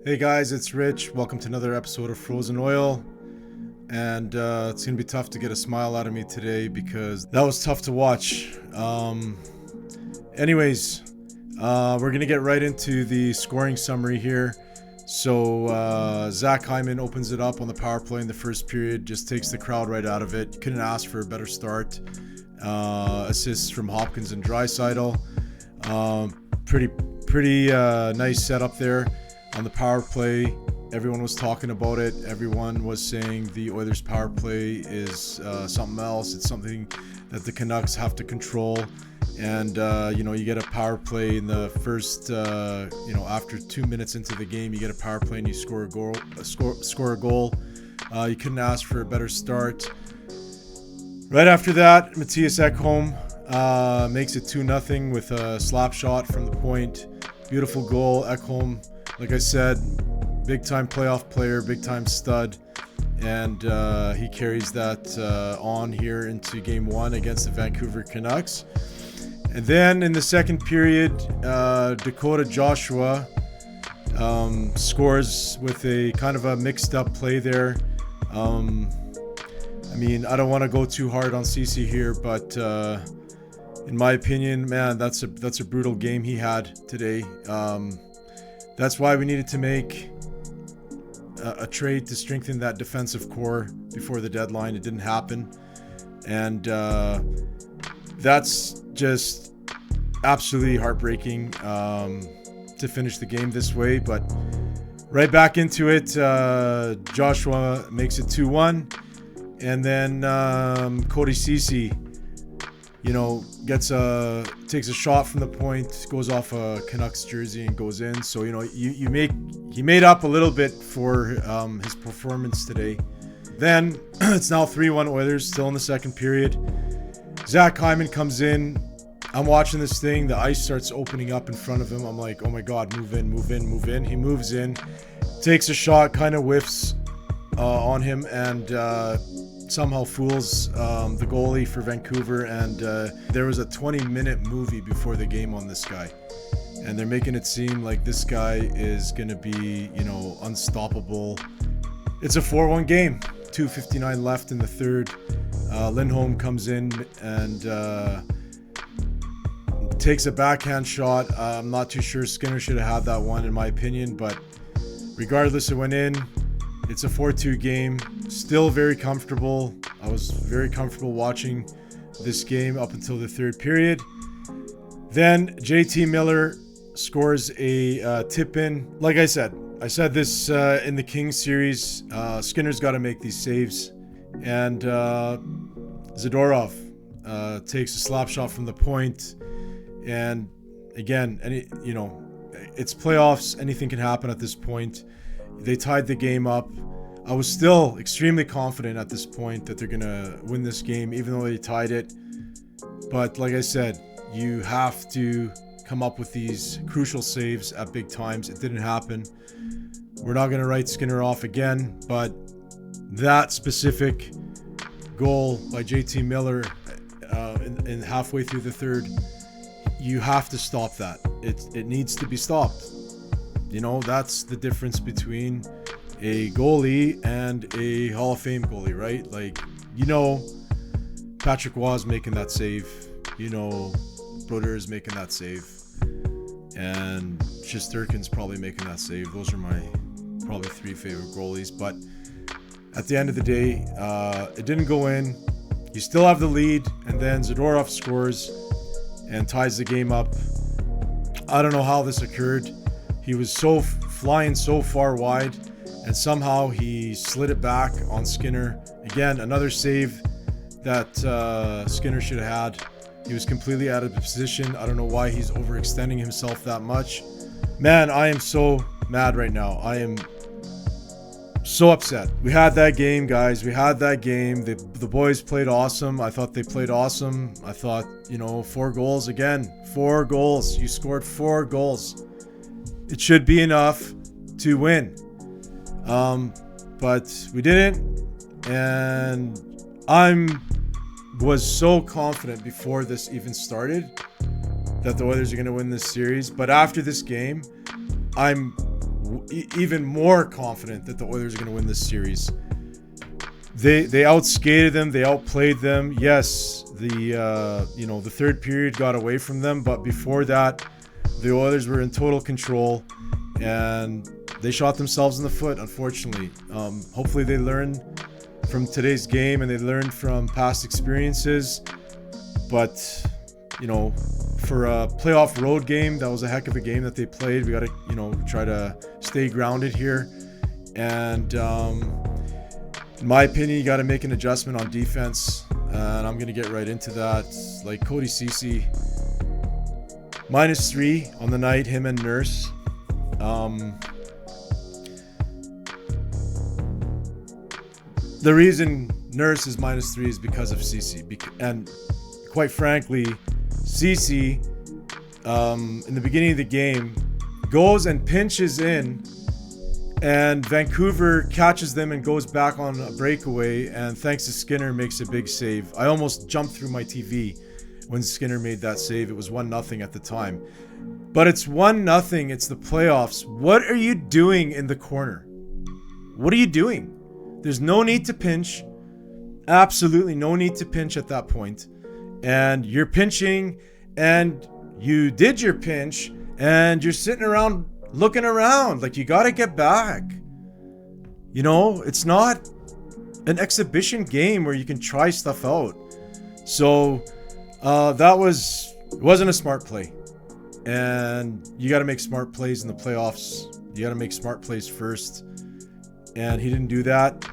Hey guys, it's Rich. Welcome to another episode of Frozen Oil. And it's going to be tough to get a smile out of me today because that was tough to watch. Anyways, we're going to get right into the scoring summary here. So Zach Hyman opens it up on the power play in the first period, just takes the crowd right out of it. Couldn't ask for a better start. Assists from Hopkins and Draisaitl. Pretty nice setup there on the power play. Everyone was talking about it. Everyone was saying the Oilers power play is something else. It's something that the Canucks have to control. And you get a power play in the first after 2 minutes into the game, you get a power play and you score a goal. You couldn't ask for a better start. Right after that, Mattias Ekholm makes it 2-0 with a slap shot from the point. Beautiful goal. Ekholm, like I said, big time playoff player, big time stud, and he carries that on here into game one against the Vancouver Canucks. And then in the second period, Dakota Joshua scores with a kind of a mixed up play there. I don't want to go too hard on CC here, but in my opinion, man, that's a brutal game he had today. That's why we needed to make a trade to strengthen that defensive core before the deadline. It didn't happen. And that's just absolutely heartbreaking to finish the game this way. But right back into it, Joshua makes it 2-1. And then Cody Ceci, takes a shot from the point, goes off a Canucks jersey and goes in. So he made up a little bit for his performance today. Then it's now 3-1 Oilers, still in the second period. Zach Hyman comes in. I'm watching this thing. The ice starts opening up in front of him. I'm like, oh my God, move in, move in, move in. He moves in, takes a shot, kind of whiffs on him, and somehow fools the goalie for Vancouver. And there was a 20-minute movie before the game on this guy, and they're making it seem like this guy is going to be unstoppable. It's a 4-1 game, 2:59 left in the third. Lindholm comes in and takes a backhand shot. I'm not too sure Skinner should have had that one in my opinion, but regardless, it went in. It's a 4-2 game. Still very comfortable. I was very comfortable watching this game up until the third period. Then JT Miller scores a tip in. Like I said this in the Kings series. Skinner's got to make these saves. And Zadorov takes a slap shot from the point. And again, it's playoffs. Anything can happen at this point. They tied the game up. I was still extremely confident at this point that they're going to win this game, even though they tied it. But like I said, you have to come up with these crucial saves at big times. It didn't happen. We're not going to write Skinner off again, but that specific goal by JT Miller in halfway through the third, you have to stop that. It needs to be stopped. That's the difference between a goalie and a Hall of Fame goalie, right? Patrick Waugh is making that save. Brodeur is making that save. And Shesterkin's probably making that save. Those are my probably three favorite goalies. But at the end of the day, it didn't go in. You still have the lead. And then Zadorov scores and ties the game up. I don't know how this occurred. He was flying so far wide, and somehow he slid it back on Skinner. Again, another save that Skinner should have had. He was completely out of position. I don't know why he's overextending himself that much. Man, I am so mad right now. I am so upset. We had that game, guys. We had that game. The boys played awesome. I thought they played awesome. I thought, 4 goals again. 4 goals. You scored 4 goals. It should be enough to win. But we didn't. And was so confident before this even started that the Oilers are going to win this series. But after this game, I'm even more confident that the Oilers are going to win this series. They outskated them, they outplayed them. Yes, the third period got away from them, but before that, the Oilers were in total control, and they shot themselves in the foot, unfortunately. Hopefully they learn from today's game and they learned from past experiences. But, for a playoff road game, that was a heck of a game that they played. We got to, try to stay grounded here. And in my opinion, you got to make an adjustment on defense. And I'm going to get right into that. Like Cody Ceci, -3 on the night, him and Nurse. The reason Nurse is -3 is because of Ceci. And quite frankly, Ceci, in the beginning of the game, goes and pinches in, and Vancouver catches them and goes back on a breakaway, and thanks to Skinner, makes a big save. I almost jumped through my TV when Skinner made that save. It was 1-0 at the time. But it's 1-0. It's the playoffs. What are you doing in the corner? What are you doing? There's no need to pinch. Absolutely no need to pinch at that point. And you're pinching, and you did your pinch, and you're sitting around looking around. Like, you got to get back. It's not an exhibition game where you can try stuff out. So it wasn't a smart play. And you got to make smart plays in the playoffs. You got to make smart plays first. And he didn't do that.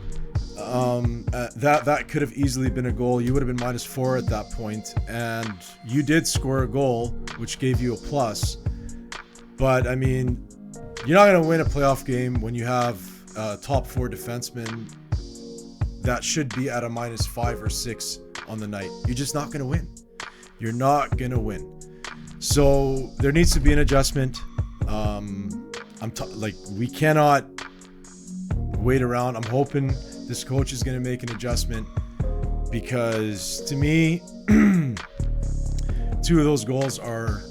That could have easily been a goal. You would have been -4 at that point, and you did score a goal, which gave you a plus. But I mean, you're not going to win a playoff game when you have top 4 defensemen that should be at a -5 or 6 on the night. You're just not going to win. You're not going to win. So there needs to be an adjustment. We cannot wait around. I'm hoping this coach is going to make an adjustment, because to me, 2 of those goals are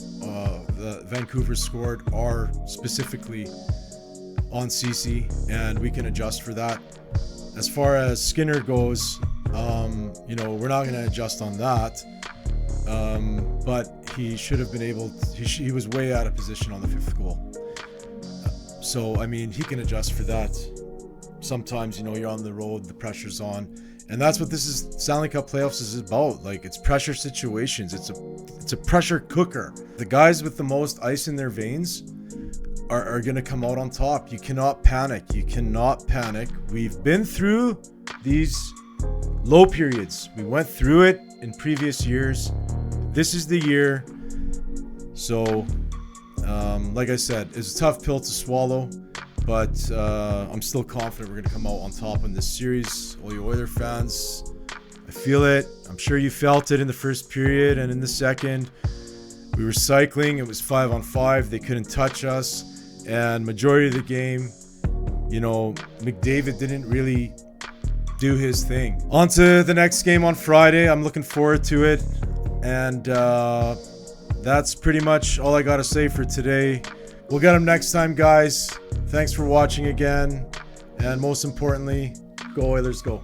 the Vancouver scored are specifically on Ceci, and we can adjust for that. As far as Skinner goes, we're not going to adjust on that. But he should have been able to, he was way out of position on the 5th goal. So, I mean, he can adjust for that. Sometimes, you're on the road, the pressure's on. And that's what this is, Stanley Cup playoffs is about. Like, it's pressure situations. It's a pressure cooker. The guys with the most ice in their veins are going to come out on top. You cannot panic. You cannot panic. We've been through these low periods. We went through it in previous years. This is the year. So, like I said, it's a tough pill to swallow. But I'm still confident we're going to come out on top in this series. All you Oilers fans, I feel it. I'm sure you felt it in the first period and in the second. We were cycling. It was 5-on-5. They couldn't touch us. And majority of the game, McDavid didn't really do his thing. On to the next game on Friday. I'm looking forward to it. And that's pretty much all I got to say for today. We'll get them next time, guys. Thanks for watching again. And most importantly, go Oilers, go.